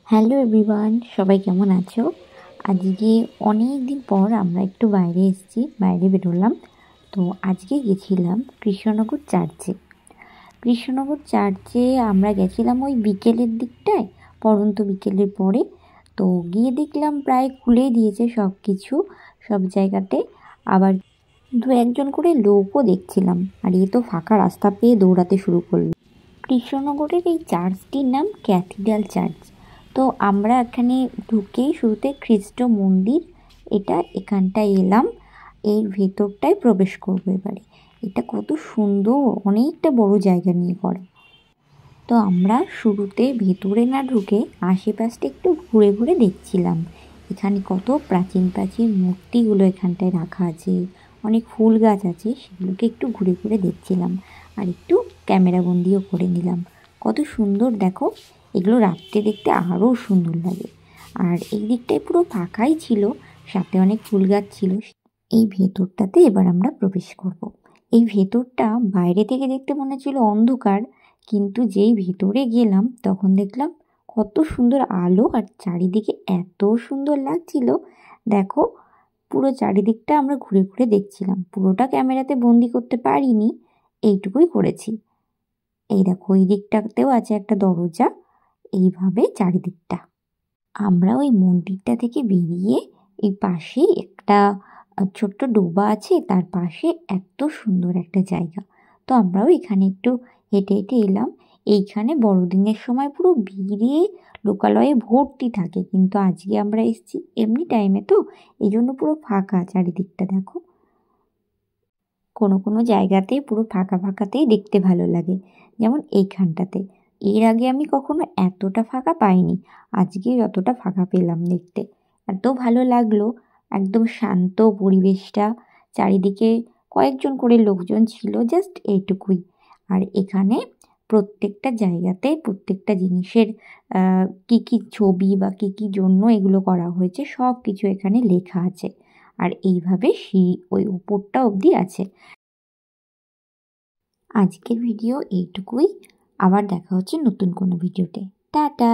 Hello everyone, সবাই কেমন আছো? আজকে অনেক দিন পর আমরা একটু বাইরে বেরোলাম। তো আজকে গেছিলাম কৃষ্ণনগর চার্চে। কৃষ্ণনগর চার্চে আমরা গেছিলাম ওই বিকেলের দিকটায়, পড়ন্ত বিকেলের পরে। তো গিয়ে দেখলাম প্রায় খুলেই দিয়েছে সব কিছু, সব জায়গাতে। আবার দু একজন করে লোকও দেখছিলাম, আর এ তো ফাঁকা রাস্তা পেয়ে দৌড়াতে শুরু করলো। কৃষ্ণনগরের এই চার্চটির নাম ক্যাথিড্রাল চার্চ। তো আমরা এখানে ঢুকেই শুরুতে খ্রিস্ট মন্দির, এখানটায় এলাম। এর ভেতরটায় প্রবেশ করবো এবারে। এটা কত সুন্দর, অনেকটা বড় জায়গা নিয়ে করা। তো আমরা শুরুতে ভেতরে না ঢুকে আশেপাশটা একটু ঘুরে ঘুরে দেখছিলাম। এখানে কত প্রাচীন প্রাচীন মূর্তিগুলো এখানটায় রাখা আছে, অনেক ফুল গাছ আছে, সেগুলোকে একটু ঘুরে ঘুরে দেখছিলাম। আর একটু ক্যামেরা বন্দিও করে নিলাম। কত সুন্দর দেখো, এগুলো রাত্রে দেখতে আরও সুন্দর লাগে। আর এই দিকটায় পুরো ফাঁকাই ছিল, সাথে অনেক ফুল গাছ ছিল। এই ভেতরটাতে এবার আমরা প্রবেশ করব। এই ভেতরটা বাইরে থেকে দেখতে মনে হচ্ছিল অন্ধকার, কিন্তু যেই ভেতরে গেলাম তখন দেখলাম কত সুন্দর আলো, আর চারিদিকে এত সুন্দর লাগছিল। দেখো, পুরো চারিদিকটা আমরা ঘুরে ঘুরে দেখছিলাম। পুরোটা ক্যামেরাতে বন্দি করতে পারিনি, এইটুকুই করেছি। এই দেখো, এই দিকটাতেও আছে একটা দরজা। এইভাবে চারিদিকটা আমরা ওই মন্দিরটা থেকে বেরিয়ে এই পাশেই একটা ছোট্ট ডোবা আছে, তার পাশে এত সুন্দর একটা জায়গা। তো আমরাও এখানে একটু হেঁটে হেঁটে এলাম। এইখানে বড়দিনের সময় পুরো ভিড়ে লোকালয়ে ভর্তি থাকে, কিন্তু আজকে আমরা এসেছি এমনি টাইমে, তো এই জন্য পুরো ফাঁকা চারিদিকটা। দেখো, কোনো কোনো জায়গাতে পুরো ফাঁকা ফাঁকাতেই দেখতে ভালো লাগে, যেমন এইখানটাতে। এর আগে আমি কখনো এতটা ফাঁকা পাইনি, আজকে যতটা ফাঁকা পেলাম দেখতে এত ভালো লাগলো। একদম শান্ত পরিবেশটা, চারিদিকে কয়েকজন করে লোকজন ছিল, জাস্ট এইটুকুই। আর এখানে প্রত্যেকটা জায়গাতে প্রত্যেকটা জিনিসের কী কী ছবি বা কী কী জন্য এগুলো করা হয়েছে সব কিছু এখানে লেখা আছে। আর এইভাবে ওই উপরটা অবধি আছে। আজকের ভিডিও এইটুকুই। আবার দেখা হচ্ছে নতুন কোনো ভিডিওতে। টাটা।